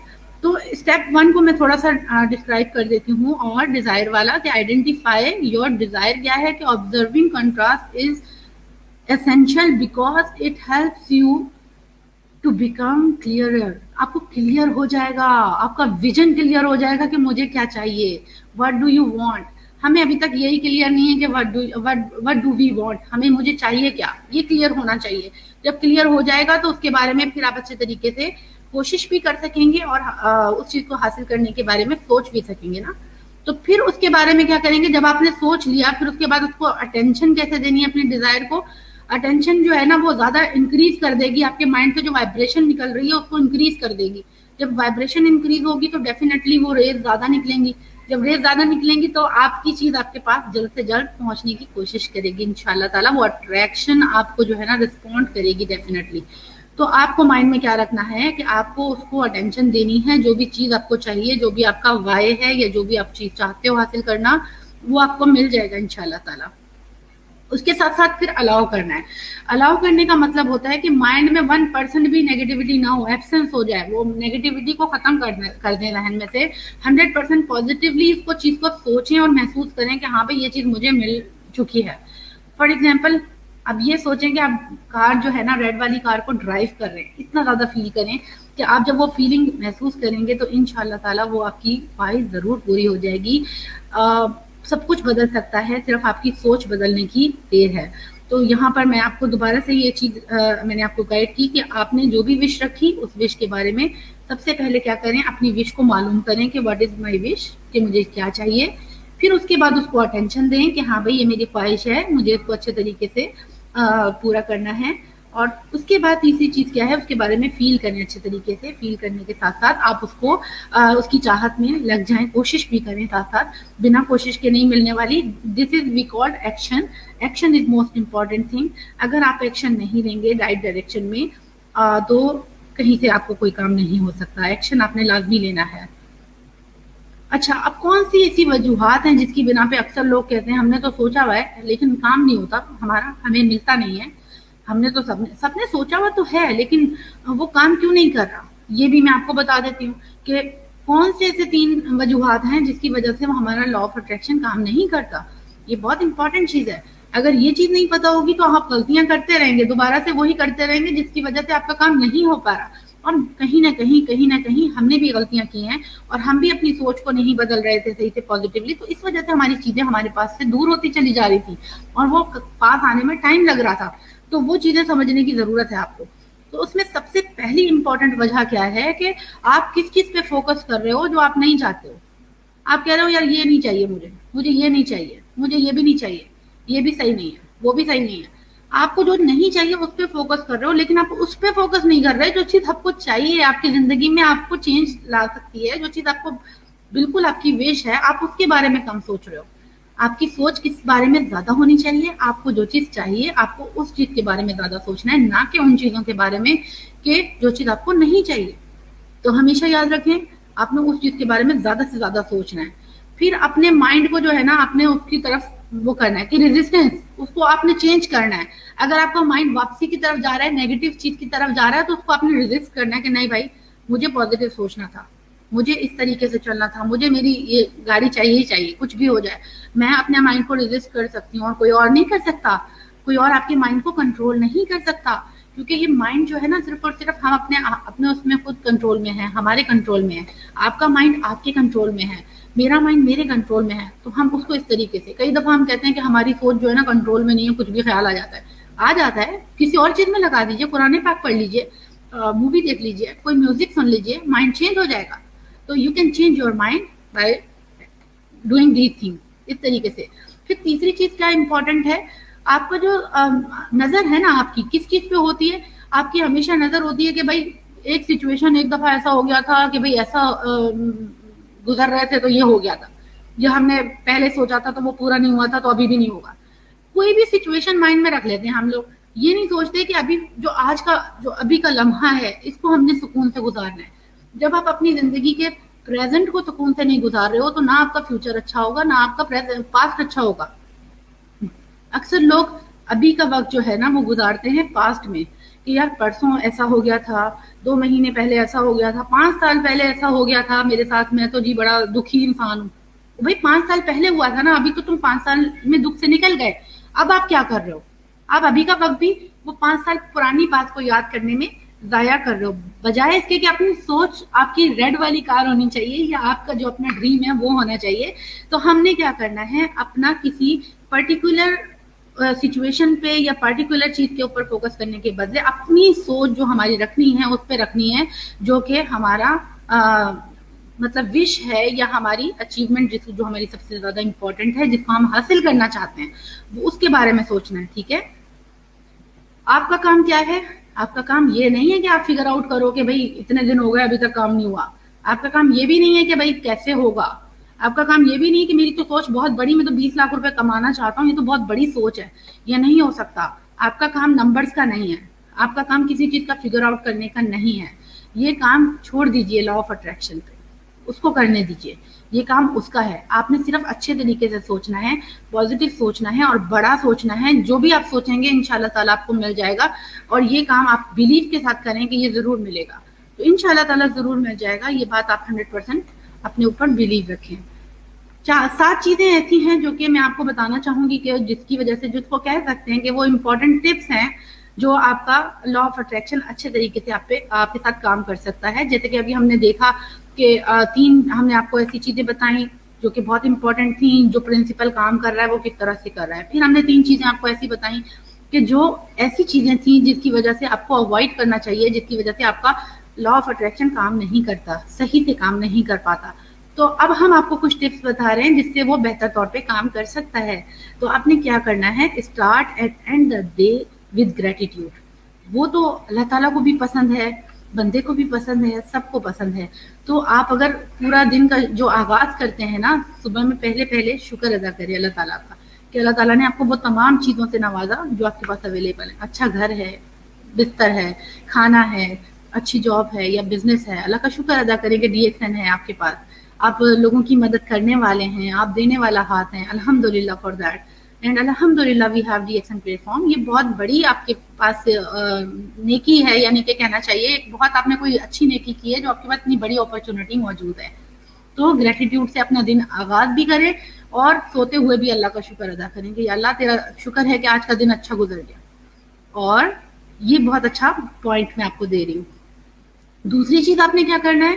تو اسٹیپ 1 کو میں تھوڑا سا ڈسکرائب کر دیتی ہوں, اور ڈیزائر والا کہ آئیڈینٹیفائی یور ڈیزائر کیا ہے, کہ observing contrast is essential because it helps you to become clearer. آپ کو کلیئر ہو جائے گا, آپ کا ویژن کلیئر ہو جائے گا کہ مجھے کیا چاہیے, what do you want. ہمیں ابھی تک یہی کلیئر نہیں ہے کہ what do we want, ہمیں مجھے چاہیے کیا, یہ کلیئر ہونا چاہیے. جب کلیئر ہو جائے گا تو اس کے بارے میں پھر آپ اچھے طریقے سے کوشش بھی کر سکیں گے اور اس چیز کو حاصل کرنے کے بارے میں سوچ بھی سکیں گے نا. تو پھر اس کے بارے میں کیا کریں گے, جب آپ نے سوچ لیا پھر اس کے بعد اس کو اٹینشن کیسے دینی ہے اپنے ڈیزائر کو. اٹینشن جو ہے نا وہ زیادہ انکریز کر دے گی, آپ کے مائنڈ سے جو وائبریشن نکل رہی ہے اس کو انکریز کر دے گی. جب وائبریشن انکریز ہوگی تو ڈیفینیٹلی وہ ریز زیادہ نکلیں گی. جب ریز زیادہ نکلیں گی تو آپ کی چیز آپ کے پاس جلد سے جلد پہنچنے کی کوشش کرے گی انشاءاللہ تعالیٰ. وہ اٹریکشن آپ کو جو ہے نا رسپونڈ کرے گی ڈیفینیٹلی. تو آپ کو مائنڈ میں کیا رکھنا ہے کہ آپ کو اس کو اٹینشن دینی ہے, جو بھی چیز آپ کو چاہیے, جو بھی آپ کا وائے ہے, یا جو بھی آپ چیز چاہتے ہو حاصل کرنا, وہ آپ کو مل جائے گا انشاءاللہ تعالیٰ. اس کے ساتھ ساتھ پھر الاؤ کرنا ہے. الاؤ کرنے کا مطلب ہوتا ہے کہ مائنڈ میں 1% بھی نیگیٹیوٹی نہ ہو, ایبسنس ہو جائے, وہ نیگیٹیوٹی کو ختم کر دیں ذہن میں سے. 100% پازیٹیولی اس کو چیز کو سوچیں اور محسوس کریں کہ ہاں بھائی یہ چیز مجھے مل چکی ہے. فار ایگزامپل اب یہ سوچیں کہ آپ کار جو ہے نا ریڈ والی کار کو ڈرائیو کر رہے ہیں, اتنا زیادہ فیل کریں کہ آپ جب وہ فیلنگ محسوس کریں گے تو انشاءاللہ تعالیٰ وہ آپ کی خواہش ضرور پوری ہو جائے گی. سب کچھ بدل سکتا ہے, صرف آپ کی سوچ بدلنے کی دیر ہے. تو یہاں پر میں آپ کو دوبارہ سے یہ چیز میں نے آپ کو گائیڈ کی کہ آپ نے جو بھی وش رکھی اس وش کے بارے میں سب سے پہلے کیا کریں, اپنی وش کو معلوم کریں کہ واٹ از مائی وش, کہ مجھے کیا چاہیے. پھر اس کے بعد اس کو اٹینشن دیں کہ ہاں بھائی یہ میری خواہش ہے, مجھے اس کو اچھے طریقے سے پورا کرنا ہے. اور اس کے بعد تیسری چیز کیا ہے, اس کے بارے میں فیل کریں اچھے طریقے سے. فیل کرنے کے ساتھ ساتھ آپ اس کو اس کی چاہت میں لگ جائیں, کوشش بھی کریں ساتھ ساتھ, بنا کوشش کے نہیں ملنے والی. This is we called action. Action is most important thing. اگر آپ ایکشن نہیں لیں گے رائٹ ڈائریکشن میں تو کہیں سے آپ کو کوئی کام نہیں ہو سکتا. ایکشن آپ نے لازمی لینا ہے. अच्छा, अब कौन सी ऐसी वजूहात हैं जिसकी बिना पे अक्सर लोग कहते हैं हमने तो सोचा हुआ है लेकिन काम नहीं होता हमारा, हमें मिलता नहीं है, हमने तो सबने सबने सोचा हुआ तो है लेकिन वो काम क्यों नहीं कर रहा। ये भी मैं आपको बता देती हूँ कि कौन से ऐसे 3 वजूहात हैं जिसकी वजह से वो हमारा लॉ ऑफ अट्रैक्शन काम नहीं करता। ये बहुत इंपॉर्टेंट चीज़ है। अगर ये चीज़ नहीं पता होगी तो आप गलतियाँ करते रहेंगे, दोबारा से वही करते रहेंगे जिसकी वजह से आपका काम नहीं हो पा रहा। और कहीं न कहीं हमने भी गलतियाँ की हैं और हम भी अपनी सोच को नहीं बदल रहे थे सही से पॉजिटिवली, तो इस वजह से हमारी चीज़ें हमारे पास से दूर होती चली जा रही थी और वो पास आने में टाइम लग रहा था। तो वो चीज़ें समझने की ज़रूरत है आपको। तो उसमें सबसे पहली इंपॉर्टेंट वजह क्या है कि आप किस चीज़ पे फोकस कर रहे हो जो आप नहीं चाहते हो। आप कह रहे हो यार ये नहीं चाहिए मुझे ये नहीं चाहिए, मुझे ये भी नहीं चाहिए, ये भी सही नहीं है, वो भी सही नहीं है। आपको जो नहीं चाहिए उस पे फोकस कर रहे हो लेकिन आप उस पे फोकस नहीं कर रहे। जो चीज़ आपको चाहिए आपकी ज़िंदगी में आपको चेंज ला सकती है, जो चीज़ आपको बिल्कुल आपकी विश है, आप उसके बारे में कम सोच रहे हो। आपकी सोच किस बारे में ज़्यादा होनी चाहिए, आपको जो चीज़ चाहिए आपको उस चीज़ के बारे में ज़्यादा सोचना है, ना कि उन चीज़ों के बारे में कि जो चीज़ आपको नहीं चाहिए। तो हमेशा याद रखें आपने उस चीज़ के बारे में ज़्यादा से ज़्यादा सोचना है। फिर अपने माइंड को जो है ना आपने उसकी तरफ वो करना है कि रेजिस्टेंस उसको आपने चेंज करना है। अगर आपका माइंड वापसी की तरफ जा रहा है, नेगेटिव चीज़ की तरफ जा रहा है, तो उसको आपने रेजिस्ट करना है कि नहीं भाई मुझे पॉजिटिव सोचना था, मुझे इस तरीके से चलना था, मुझे मेरी ये गाड़ी चाहिए ही चाहिए, कुछ भी हो जाए मैं अपने माइंड को रेजिस्ट कर सकती हूँ और कोई और नहीं कर सकता। कोई और आपके माइंड को कंट्रोल नहीं कर सकता क्योंकि ये माइंड जो है ना सिर्फ और सिर्फ हम अपने अपने उसमें खुद कंट्रोल में है, हमारे कंट्रोल में है। आपका माइंड आपके कंट्रोल में है, मेरा माइंड मेरे कंट्रोल में है। तो हम उसको इस तरीके से कई दफ़ा हम कहते हैं कि हमारी सोच जो है ना कंट्रोल में नहीं है, कुछ भी ख्याल आ जाता है किसी और चीज़ में लगा दीजिए, कुरान पाक पढ़ लीजिए, मूवी देख लीजिए, कोई म्यूजिक सुन लीजिए, माइंड चेंज हो जाएगा। तो you can change your mind by doing these things, इस तरीके से। फिर तीसरी चीज़ क्या इम्पोर्टेंट है, आपका जो नज़र है ना आपकी किस चीज़ पे होती है। आपकी हमेशा नज़र होती है कि भाई एक सिचुएशन एक दफ़ा ऐसा हो गया था कि भाई ऐसा गुजर रहे थे तो ये हो गया था, जो हमने पहले सोचा था तो वो पूरा नहीं हुआ था तो अभी भी नहीं होगा। कोई भी सिचुएशन माइंड में रख लेते हैं हम लोग, ये नहीं सोचते कि अभी जो आज का जो अभी का लम्हा है इसको हमने सुकून से गुजारना है। जब आप अपनी जिंदगी के प्रेजेंट को सुकून से नहीं गुजार रहे हो तो ना आपका फ्यूचर अच्छा होगा ना आपका पास्ट अच्छा होगा। अक्सर लोग अभी का वक्त जो है ना वो गुजारते हैं पास्ट में कि यार परसों ऐसा हो गया था, 2 महीने पहले ऐसा हो गया था, 5 साल पहले ऐसा हो गया था मेरे साथ, मैं तो जी बड़ा दुखी इंसान हूँ। भाई 5 साल पहले हुआ था ना, अभी तो तुम 5 साल में दुख से निकल गए। अब आप क्या कर रहे हो, आप अभी का वक्त भी वो 5 साल पुरानी बात को याद करने में जाया कर रहे हो, बजाय इसके कि अपनी सोच आपकी रेड वाली कार होनी चाहिए या आपका जो अपना ड्रीम है वो होना चाहिए। तो हमने क्या करना है, अपना किसी पर्टिकुलर सिचुएशन पे या पर्टिकुलर चीज के ऊपर फोकस करने के बदले अपनी सोच जो हमारी रखनी है उस पर रखनी है, जो कि हमारा मतलब विश है या हमारी अचीवमेंट जो हमारी सबसे ज्यादा इंपॉर्टेंट है, जिसको हम हासिल करना चाहते हैं, वो उसके बारे में सोचना है। ठीक है, आपका काम क्या है, आपका काम ये नहीं है कि आप फिगर आउट करो कि भाई इतने दिन हो गए अभी तक काम नहीं हुआ। आपका काम ये भी नहीं है कि भाई कैसे होगा। आपका काम ये भी नहीं है कि मेरी तो सोच बहुत बड़ी, मैं तो 20 लाख रुपए कमाना चाहता हूँ, ये तो बहुत बड़ी सोच है, ये नहीं हो सकता। आपका काम नंबर्स का नहीं है, आपका काम किसी चीज का फिगर आउट करने का नहीं है। ये काम छोड़ दीजिए लॉ ऑफ अट्रैक्शन पे, उसको करने दीजिए, ये काम उसका है। आपने सिर्फ अच्छे तरीके से सोचना है, पॉजिटिव सोचना है और बड़ा सोचना है। जो भी आप सोचेंगे इंशाल्लाह ताला आपको मिल जाएगा और ये काम आप बिलीव के साथ करें कि ये जरूर मिलेगा, तो इंशाल्लाह ताला जरूर मिल जाएगा। ये बात आप 100% अपने ऊपर बिलीव रखें। 7 चीजें ऐसी हैं जो कि मैं आपको बताना चाहूंगी कि जिसकी वजह से, जिसको कह सकते हैं कि वो इम्पोर्टेंट टिप्स हैं जो आपका लॉ ऑफ अट्रैक्शन अच्छे तरीके से आपके साथ काम कर सकता है। जैसे कि अभी हमने देखा कि 3 हमने आपको ऐसी चीजें बताई जो कि बहुत इंपॉर्टेंट थी, जो प्रिंसिपल काम कर रहा है वो किस तरह से कर रहा है। फिर हमने 3 चीजें आपको ऐसी बताई कि जो ऐसी चीजें थी जिसकी वजह से आपको अवॉइड करना चाहिए, जिसकी वजह से आपका लॉ ऑफ अट्रैक्शन काम नहीं करता, सही से काम नहीं कर पाता। तो अब हम आपको कुछ टिप्स बता रहे हैं जिससे वो बेहतर तौर पे काम कर सकता है। तो आपने क्या करना है, start at and the day with gratitude. वो तो अल्लाह ताला को भी पसंद है, बंदे को भी पसंद है, सबको पसंद है। तो आप अगर पूरा दिन का जो आगाज करते हैं ना, सुबह में पहले पहले शुक्र अदा करें अल्लाह ताला का कि अल्लाह ताला ने आपको वो तमाम चीज़ों से नवाजा जो आपके पास अवेलेबल है। अच्छा घर है, बिस्तर है, खाना है, अच्छी जॉब है या बिजनेस है, अल्लाह का शुक्र अदा करें कि DXN है आपके पास। آپ لوگوں کی مدد کرنے والے ہیں, آپ دینے والا ہاتھ ہیں. الحمدللہ فار دیٹ. اینڈ الحمدللہ we have D X N platform. یہ بہت بڑی آپ کے پاس نیکی ہے, یعنی کہ کہنا چاہیے بہت آپ نے کوئی اچھی نیکی کی ہے جو آپ کے پاس اتنی بڑی اپرچونٹی موجود ہے. تو گریٹیٹیوڈ سے اپنا دن آغاز بھی کریں اور سوتے ہوئے بھی اللہ کا شکر ادا کریں کہ یا اللہ تیرا شکر ہے کہ آج کا دن اچھا گزر گیا. اور یہ بہت اچھا پوائنٹ میں آپ کو دے رہی ہوں. دوسری چیز آپ نے کیا کرنا ہے,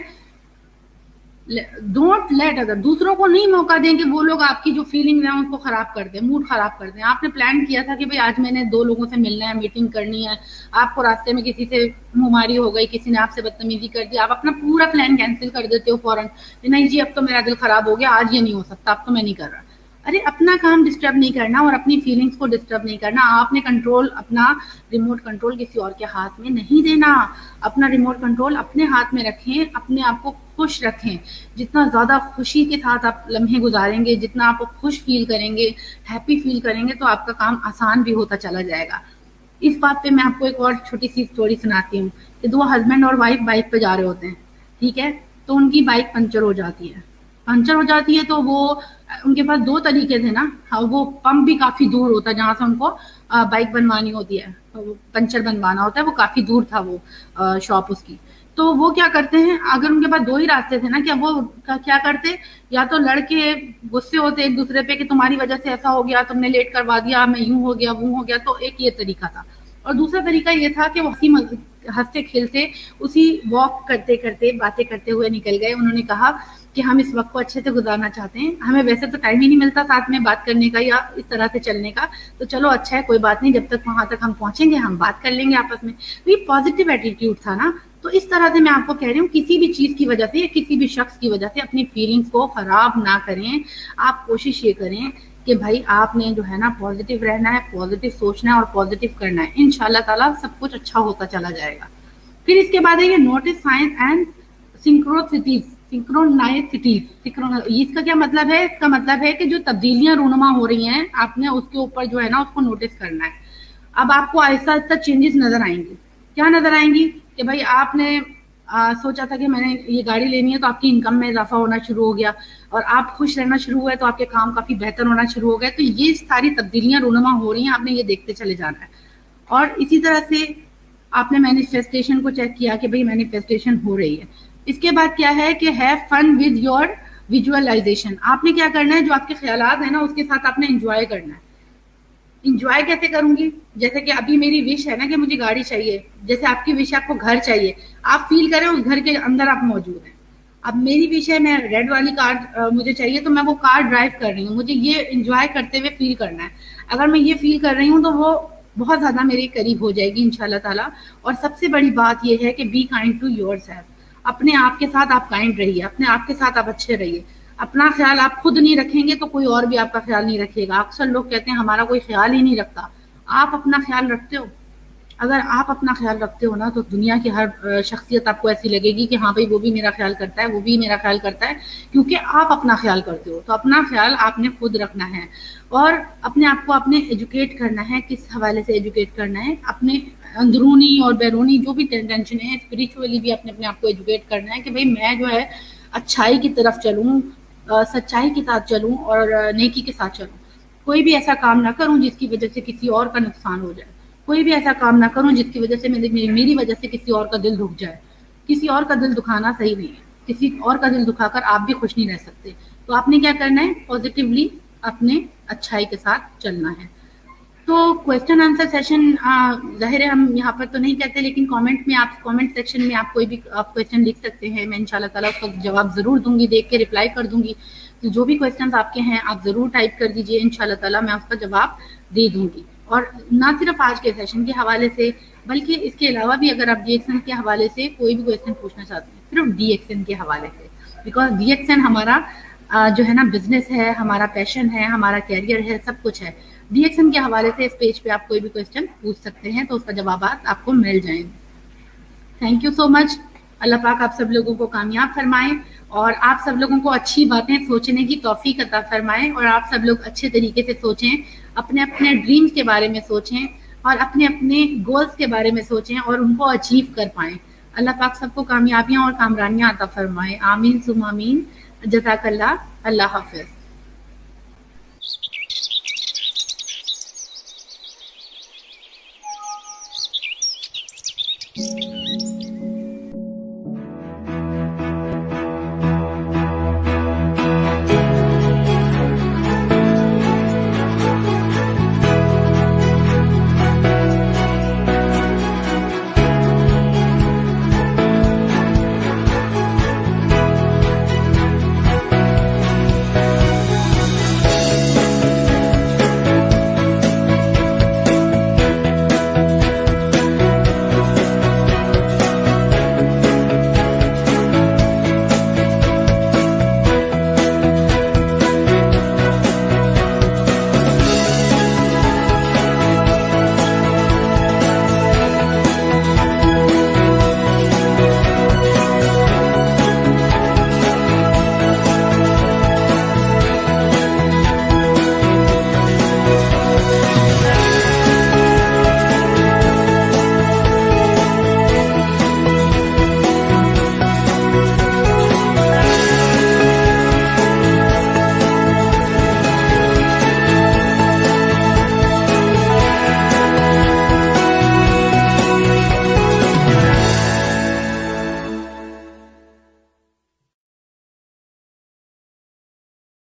ڈونٹ لیٹ ادر, دوسروں کو نہیں موقع دیں کہ وہ لوگ آپ کی جو فیلنگ ہیں ان کو خراب کر دیں, موڈ خراب کر دیں. آپ نے پلان کیا تھا کہ بھائی آج میں نے 2 لوگوں سے ملنا ہے, میٹنگ کرنی ہے, آپ کو راستے میں کسی سے منہماری ہو گئی, کسی نے آپ سے بدتمیزی کر دی, آپ اپنا پورا پلان کینسل کر دیتے ہو فوراً. نہیں جی اب تو میرا دل خراب ہو گیا, آج یہ نہیں ہو سکتا, اب تو میں نہیں کر رہا. ارے اپنا کام ڈسٹرب نہیں کرنا اور اپنی فیلنگس کو ڈسٹرب نہیں کرنا. آپ نے کنٹرول, اپنا ریموٹ کنٹرول کسی اور کے ہاتھ میں نہیں دینا. اپنا ریموٹ کنٹرول اپنے ہاتھ میں رکھیں, اپنے آپ کو خوش رکھیں. جتنا زیادہ خوشی کے ساتھ آپ لمحے گزاریں گے, جتنا آپ خوش فیل کریں گے, ہیپی فیل کریں گے, تو آپ کا کام آسان بھی ہوتا چلا جائے گا. اس بات پہ میں آپ کو ایک اور چھوٹی سی اسٹوری سناتی ہوں کہ 2 ہسبینڈ اور وائف بائک پہ جا رہے ہوتے ہیں, ٹھیک ہے. تو ان کی بائک پنچر ہو جاتی ہے. پنچر ہو جاتی ہے تو وہ, ان کے پاس 2 طریقے تھے نا, وہ پمپ بھی کافی دور ہوتا ہے جہاں سے ان کو بائک بنوانی ہوتی ہے, پنچر بنوانا ہوتا ہے, وہ کافی دور تھا وہ شاپ اس کی. تو وہ کیا کرتے ہیں, اگر ان کے پاس 2 ہی راستے تھے نا, کہ وہ کیا کرتے, یا تو لڑکے غصے ہوتے ایک دوسرے پہ کہ تمہاری وجہ سے ایسا ہو گیا, تم نے لیٹ کروا دیا, میں یوں ہو گیا وہ ہو گیا. تو ایک یہ طریقہ تھا. اور دوسرا طریقہ یہ تھا کہ وہ ہنستے کھیلتے اسی واک کرتے کرتے باتیں کرتے ہوئے نکل گئے. انہوں نے کہا کہ ہم اس وقت کو اچھے سے گزارنا چاہتے ہیں, ہمیں ویسے تو ٹائم ہی نہیں ملتا ساتھ میں بات کرنے کا یا اس طرح سے چلنے کا, تو چلو اچھا ہے کوئی بات نہیں, جب تک وہاں تک ہم پہنچیں گے ہم بات کر لیں گے آپس میں. تو یہ پازیٹیو ایٹیٹیوڈ تھا نا. تو اس طرح سے میں آپ کو کہہ رہی ہوں, کسی بھی چیز کی وجہ سے یا کسی بھی شخص کی وجہ سے اپنی فیلنگس کو خراب نہ کریں. آپ کوشش یہ کریں کہ بھائی آپ نے جو ہے نا پازیٹیو رہنا ہے, پازیٹیو سوچنا ہے اور پازیٹیو کرنا ہے. ان شاء اللہ تعالیٰ سب کچھ اچھا ہوتا چلا جائے گا. پھر اس کے بعد ہے یہ نوٹس سائنس اینڈ سنکرونائسٹیز. اس کا کیا مطلب ہے, اس کا مطلب ہے کہ جو تبدیلیاں رونما ہو رہی ہیں آپ نے اس کے اوپر جو ہے نا اس کو نوٹس کرنا ہے. اب آپ کو آہستہ آہستہ چینجز نظر آئیں گی. کیا نظر آئیں گی کہ بھائی آپ نے سوچا تھا کہ میں نے یہ گاڑی لینی ہے, تو آپ کی انکم میں اضافہ ہونا شروع ہو گیا, اور آپ خوش رہنا شروع ہوئے تو آپ کے کام کافی بہتر ہونا شروع ہو گئے. تو یہ ساری تبدیلیاں رونما ہو رہی ہیں, آپ نے یہ دیکھتے چلے جانا ہے. اور اسی طرح سے آپ نے مینیفیسٹیشن کو چیک کیا کہ بھئی مینیفیسٹیشن ہو رہی ہے. اس کے بعد کیا ہے کہ have fun with your visualisation. آپ نے کیا کرنا ہے, جو آپ کے خیالات ہیں نا اس کے ساتھ آپ نے انجوائے کرنا ہے. انجوائے کیسے کروں گی, جیسے کہ ابھی میری وش ہے نا کہ مجھے گاڑی چاہیے, جیسے آپ کی وش ہے آپ کو گھر چاہیے, آپ فیل کریں اس گھر کے اندر آپ موجود ہیں. اب میری وش ہے میں ریڈ والی کار مجھے چاہیے, تو میں وہ کار ڈرائیو کر رہی ہوں, مجھے یہ انجوائے کرتے ہوئے فیل کرنا ہے. اگر میں یہ فیل کر رہی ہوں تو وہ بہت زیادہ میرے قریب ہو جائے گی انشاءاللہ تعالیٰ. اور سب سے بڑی بات یہ ہے کہ be kind to yourself. اپنے آپ کے ساتھ آپ کائنڈ رہیے, اپنے آپ کے ساتھ آپ اچھے رہیے. اپنا خیال آپ خود نہیں رکھیں گے تو کوئی اور بھی آپ کا خیال نہیں رکھے گا. اکثر لوگ کہتے ہیں ہمارا کوئی خیال ہی نہیں رکھتا. آپ اپنا خیال رکھتے ہو. اگر آپ اپنا خیال رکھتے ہو نا, تو دنیا کی ہر شخصیت آپ کو ایسی لگے گی کہ ہاں بھائی وہ بھی میرا خیال کرتا ہے, وہ بھی میرا خیال کرتا ہے, کیونکہ آپ اپنا خیال کرتے ہو. تو اپنا خیال آپ نے خود رکھنا ہے, اور اپنے آپ کو آپ نے ایجوکیٹ کرنا ہے. کس حوالے سے ایجوکیٹ کرنا ہے, اپنے اندرونی اور بیرونی جو بھی ٹینشن ہے, اسپریچولی بھی اپنے آپ کو ایجوکیٹ کرنا ہے کہ بھئی میں جو ہے اچھائی کی طرف چلوں, سچائی کے ساتھ چلوں اور نیکی کے ساتھ چلوں. کوئی بھی ایسا کام نہ کروں جس کی وجہ سے کسی اور کا نقصان ہو جائے. کوئی بھی ایسا کام نہ کروں جس کی وجہ سے میری وجہ سے کسی اور کا دل دکھ جائے. کسی اور کا دل دکھانا صحیح نہیں ہے. کسی اور کا دل دکھا کر آپ بھی خوش نہیں رہ سکتے. تو آپ نے کیا کرنا ہے, پازیٹیولی اپنے اچھائی کے ساتھ چلنا ہے. تو کویسچن آنسر سیشن ظاہر ہے ہم یہاں پر تو نہیں کہتے, لیکن کامنٹ سیکشن میں آپ کوئی بھی آپ کویسچن لکھ سکتے ہیں. میں انشاءاللہ تعالیٰ اس کا جواب ضرور دوں گی, دیکھ کے رپلائی کر دوں گی. تو جو بھی کویسچنز آپ کے ہیں آپ ضرور ٹائپ کر دیجئے, انشاءاللہ تعالیٰ میں اس کا جواب دے دوں گی. اور نہ صرف آج کے سیشن کے حوالے سے, بلکہ اس کے علاوہ بھی اگر آپ ڈی ایکسن کے حوالے سے کوئی بھی کویسچن پوچھنا چاہتے ہیں, صرف ڈی ایکسن کے حوالے سے, بیکاز ڈی ایکسن ہمارا جو ہے نا بزنس ہے, ہمارا پیشن ہے, ہمارا کیریئر ہے, سب کچھ ہے. ڈی ایکسن کے حوالے سے اس پیج پہ آپ کوئی بھی کویسچن پوچھ سکتے ہیں, تو اس کا جوابات آپ کو مل جائیں گے. تھینک یو سو مچ. اللہ پاک آپ سب لوگوں کو کامیاب فرمائیں, اور آپ سب لوگوں کو اچھی باتیں سوچنے کی توفیق عطا فرمائیں, اور آپ سب لوگ اچھے طریقے سے سوچیں, اپنے اپنے ڈریمز کے بارے میں سوچیں, اور اپنے اپنے گولز کے بارے میں سوچیں, اور ان کو اچیو کر پائیں. اللہ پاک سب کو کامیابیاں اور کامرانیاں عطا فرمائے. آمین ثم آمین. جزاک اللہ. اللہ حافظ.